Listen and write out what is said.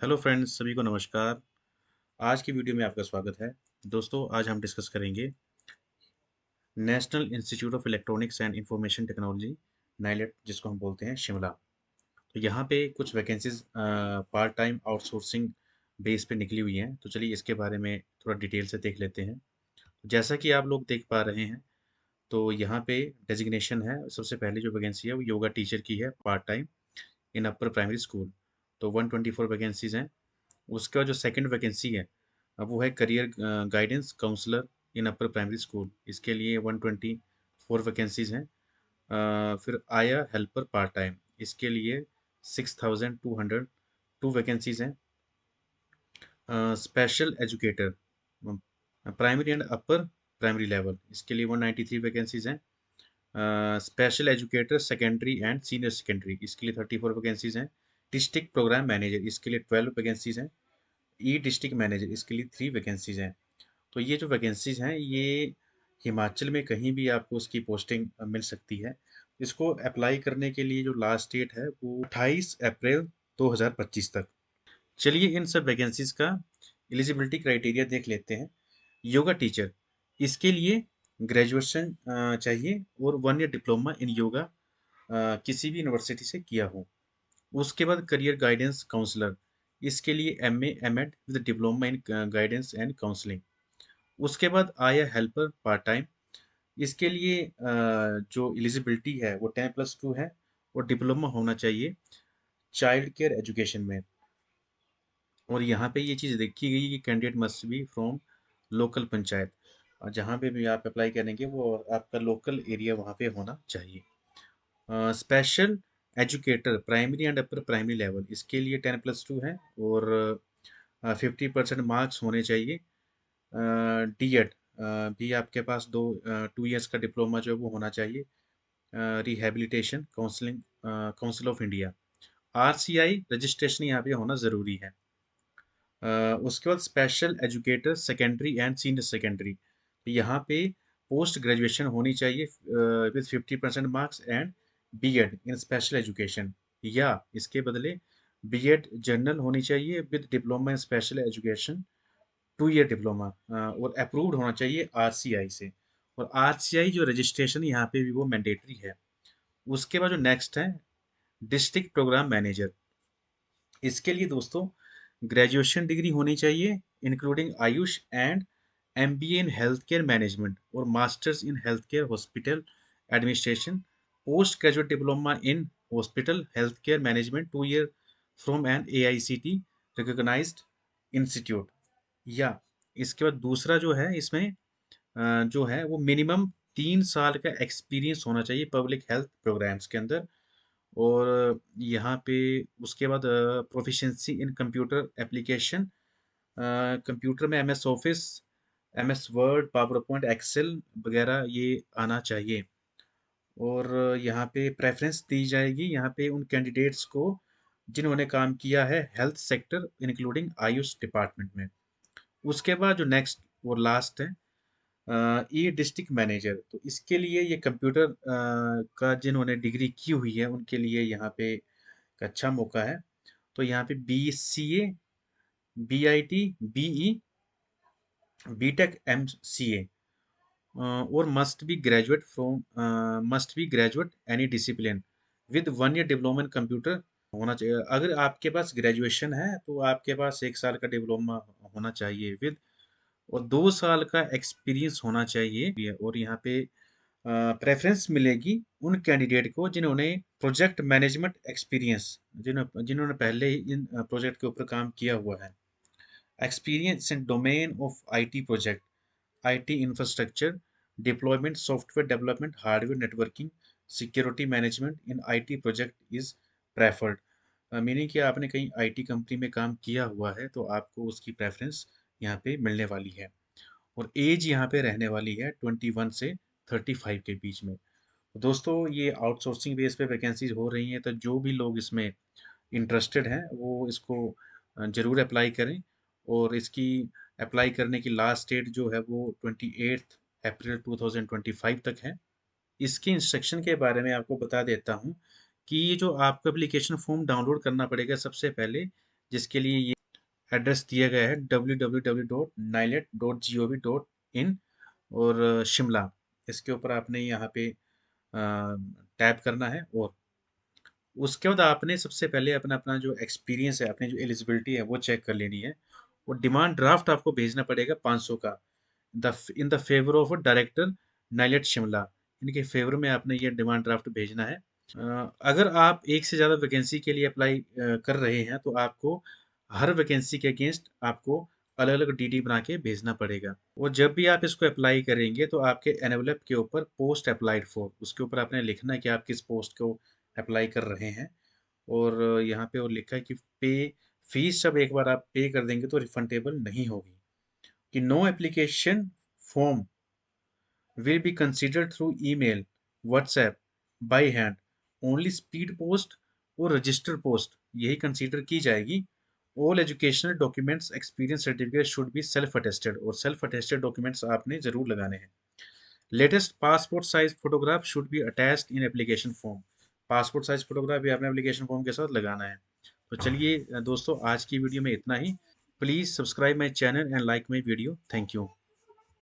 Hello friends, सभी को नमस्कार। आज की वीडियो में आपका स्वागत है। दोस्तों, आज हम डिस्कस करेंगे national institute of electronics and information technology, NIELIT, जिसको हम बोलते हैं शिमला। तो यहाँ पे कुछ vacancies part time outsourcing base पे निकली हुई हैं। तो चलिए इसके बारे में थोड़ा डिटेल से देख लेते हैं। जैसा कि आप लोग देख पा रहे हैं, तो यहाँ पे डेजिग्नेशन है। सबसे पहले जो वैकेंसी है वो योगा टीचर की है, part time in upper primary school. तो 124 वैकेंसीज हैं। उसका जो सेकंड वैकेंसी है, वो है करियर गाइडेंस काउंसलर इन अपर प्राइमरी स्कूल। इसके लिए 124 वैकेंसीज हैं। फिर आया हेल्पर पार्ट टाइम, इसके लिए 6200 टू वैकेंसीज हैं। Special educator primary and upper primary level, इसके लिए 193 वैकेंसीज हैं। Special educator secondary and senior secondary, इसके लिए 34 वैकेंसीज हैं। डिस्ट्रिक्ट प्रोग्राम मैनेजर, इसके लिए 12 वैकेंसीज हैं। ई डिस्ट्रिक्ट मैनेजर, इसके लिए 3 वैकेंसीज हैं। तो ये जो वैकेंसीज हैं, ये हिमाचल में कहीं भी आपको उसकी पोस्टिंग मिल सकती है। इसको अप्लाई करने के लिए जो लास्ट डेट है वो 28 अप्रैल 2025 तक। चलिए इन सब वैकेंसीज का एलिजिबिलिटी क्राइटेरिया देख लेते हैं। योगा टीचर, इसके लिए ग्रेजुएशन चाहिए और 1 ईयर डिप्लोमा इन योगा किसी भी यूनिवर्सिटी से किया हो। उसके बाद करियर गाइडेंस काउंसलर, इसके लिए MA MEd with diploma in guidance and counselling. उसके बाद आया हेल्पर पार्ट टाइम, इसके लिए जो एलिजिबिलिटी है वो 10+2 है और डिप्लोमा होना चाहिए चाइल्ड केयर एजुकेशन में। और यहाँ पे ये चीज़ देखी गई कि candidate must be from local panchayat, और जहाँ पे भी आप अप्लाई करेंगे वो आपका लोकल एरिया वहाँ पे होना चाहिए। Special educator primary and upper primary level, इसके लिए 10+2 है और 50% मार्क्स होने चाहिए। डीएड भी आपके पास 2 ईयर्स का डिप्लोमा जो है वो होना चाहिए। Rehabilitation counselling council of India, RCI registration यहाँ पे होना ज़रूरी है। उसके बाद special educator secondary and senior secondary, यहाँ पे पोस्ट ग्रेजुएशन होनी चाहिए with 50% marks and BEd in special education, या इसके बदले बीएड जनरल होनी चाहिए with diploma in special education, 2 year diploma, और अप्रूव्ड होना चाहिए आरसीआई से। और आरसीआई जो रजिस्ट्रेशन यहाँ पे भी वो मैंडेटरी है। उसके बाद जो नेक्स्ट है डिस्ट्रिक्ट प्रोग्राम मैनेजर, इसके लिए दोस्तों ग्रेजुएशन डिग्री होनी चाहिए including AYUSH and MBA in health care management और masters in health care hospital administration, post graduate diploma in hospital health care management 2 year from an AICTE recognised institute. या इसके बाद दूसरा जो है इसमें जो है वो मिनिमम 3 साल का एक्सपीरियंस होना चाहिए पब्लिक हेल्थ प्रोग्राम्स के अंदर। और यहाँ पे उसके बाद proficiency in computer application, computer में MS Office, MS Word, PowerPoint, Excel वगैरह ये आना चाहिए। और यहाँ पे प्रेफरेंस दी जाएगी यहाँ पे उन कैंडिडेट्स को जिन्होंने काम किया है health sector including Ayush department में। उसके बाद जो नेक्स्ट और लास्ट है ई डिस्ट्रिक्ट मैनेजर, तो इसके लिए ये कंप्यूटर का जिन्होंने डिग्री की हुई है उनके लिए यहाँ पे एक अच्छा मौका है। तो यहाँ पे BCA, BIT, BE, BTech, MCA, और must be graduate any discipline with 1 year diploma in computer होना चाहिए। अगर आपके पास ग्रेजुएशन है तो आपके पास 1 साल का डिप्लोमा होना चाहिए विद, और 2 साल का एक्सपीरियंस होना चाहिए। और यहाँ पे प्रेफरेंस मिलेगी उन कैंडिडेट को जिन्होंने प्रोजेक्ट मैनेजमेंट एक्सपीरियंस, जिन्होंने पहले ही इन प्रोजेक्ट के ऊपर काम किया हुआ है। Experience in domain of IT project, IT infrastructure deployment, software development, hardware networking, security management in IT project is preferred. Meaning कि आपने कहीं आईटी कंपनी में काम किया हुआ है तो आपको उसकी प्रेफरेंस यहाँ पे मिलने वाली है। और एज यहाँ पे रहने वाली है 21 से 35 के बीच में। तो दोस्तों, ये आउटसोर्सिंग बेस पे वैकेंसीज हो रही हैं, तो जो भी लोग इसमें इंटरेस्टेड हैं वो इसको ज़रूर अप्लाई करें। और इसकी अप्लाई करने की लास्ट डेट जो है वो 28 अप्रैल 2025 तक है। इसके इंस्ट्रक्शन के बारे में आपको बता देता हूँ कि ये जो आपको एप्लीकेशन फॉर्म डाउनलोड करना पड़ेगा सबसे पहले जिसके लिए ये एड्रेस दिया गया है www.nilet.gov.in और शिमला। इसके ऊपर आपने यहाँ पे टैप करना है और उसके बाद आपने सबसे पहले अपना अपना जो एक्सपीरियंस है, अपनी जो एलिजिबिलिटी है वो चेक कर लेनी है और डिमांड ड्राफ्ट आपको भेजना पड़ेगा 500 का in the favour of director NIELIT Shimla. इनके फेवर में आपने ये डिमांड ड्राफ्ट भेजना है। अगर आप एक से ज़्यादा वैकेंसी के लिए अप्लाई कर रहे हैं तो आपको हर वैकेंसी के अगेंस्ट आपको अलग अलग डीडी बना के भेजना पड़ेगा। और जब भी आप इसको अप्लाई करेंगे तो आपके एनवेलप के ऊपर पोस्ट अप्लाइड फॉर, उसके ऊपर आपने लिखना है कि आप किस पोस्ट को अप्लाई कर रहे हैं। और यहाँ पे और लिखा है कि पे फीस जब एक बार आप पे कर देंगे तो रिफंडेबल नहीं होगी, कि no application form will be considered through email, WhatsApp, by hand, only speed post और रजिस्टर पोस्ट यही कंसीडर की जाएगी। All educational documents experience certificate should be self attested, और सेल्फ अटेस्टेड डॉक्यूमेंट्स आपने जरूर लगाने हैं। Latest passport size photograph should be attached in application form, passport size photograph भी आपने एप्लीकेशन फॉर्म के साथ लगाना है। तो चलिए दोस्तों, आज की वीडियो में इतना ही। Please subscribe my channel and like my video. Thank you.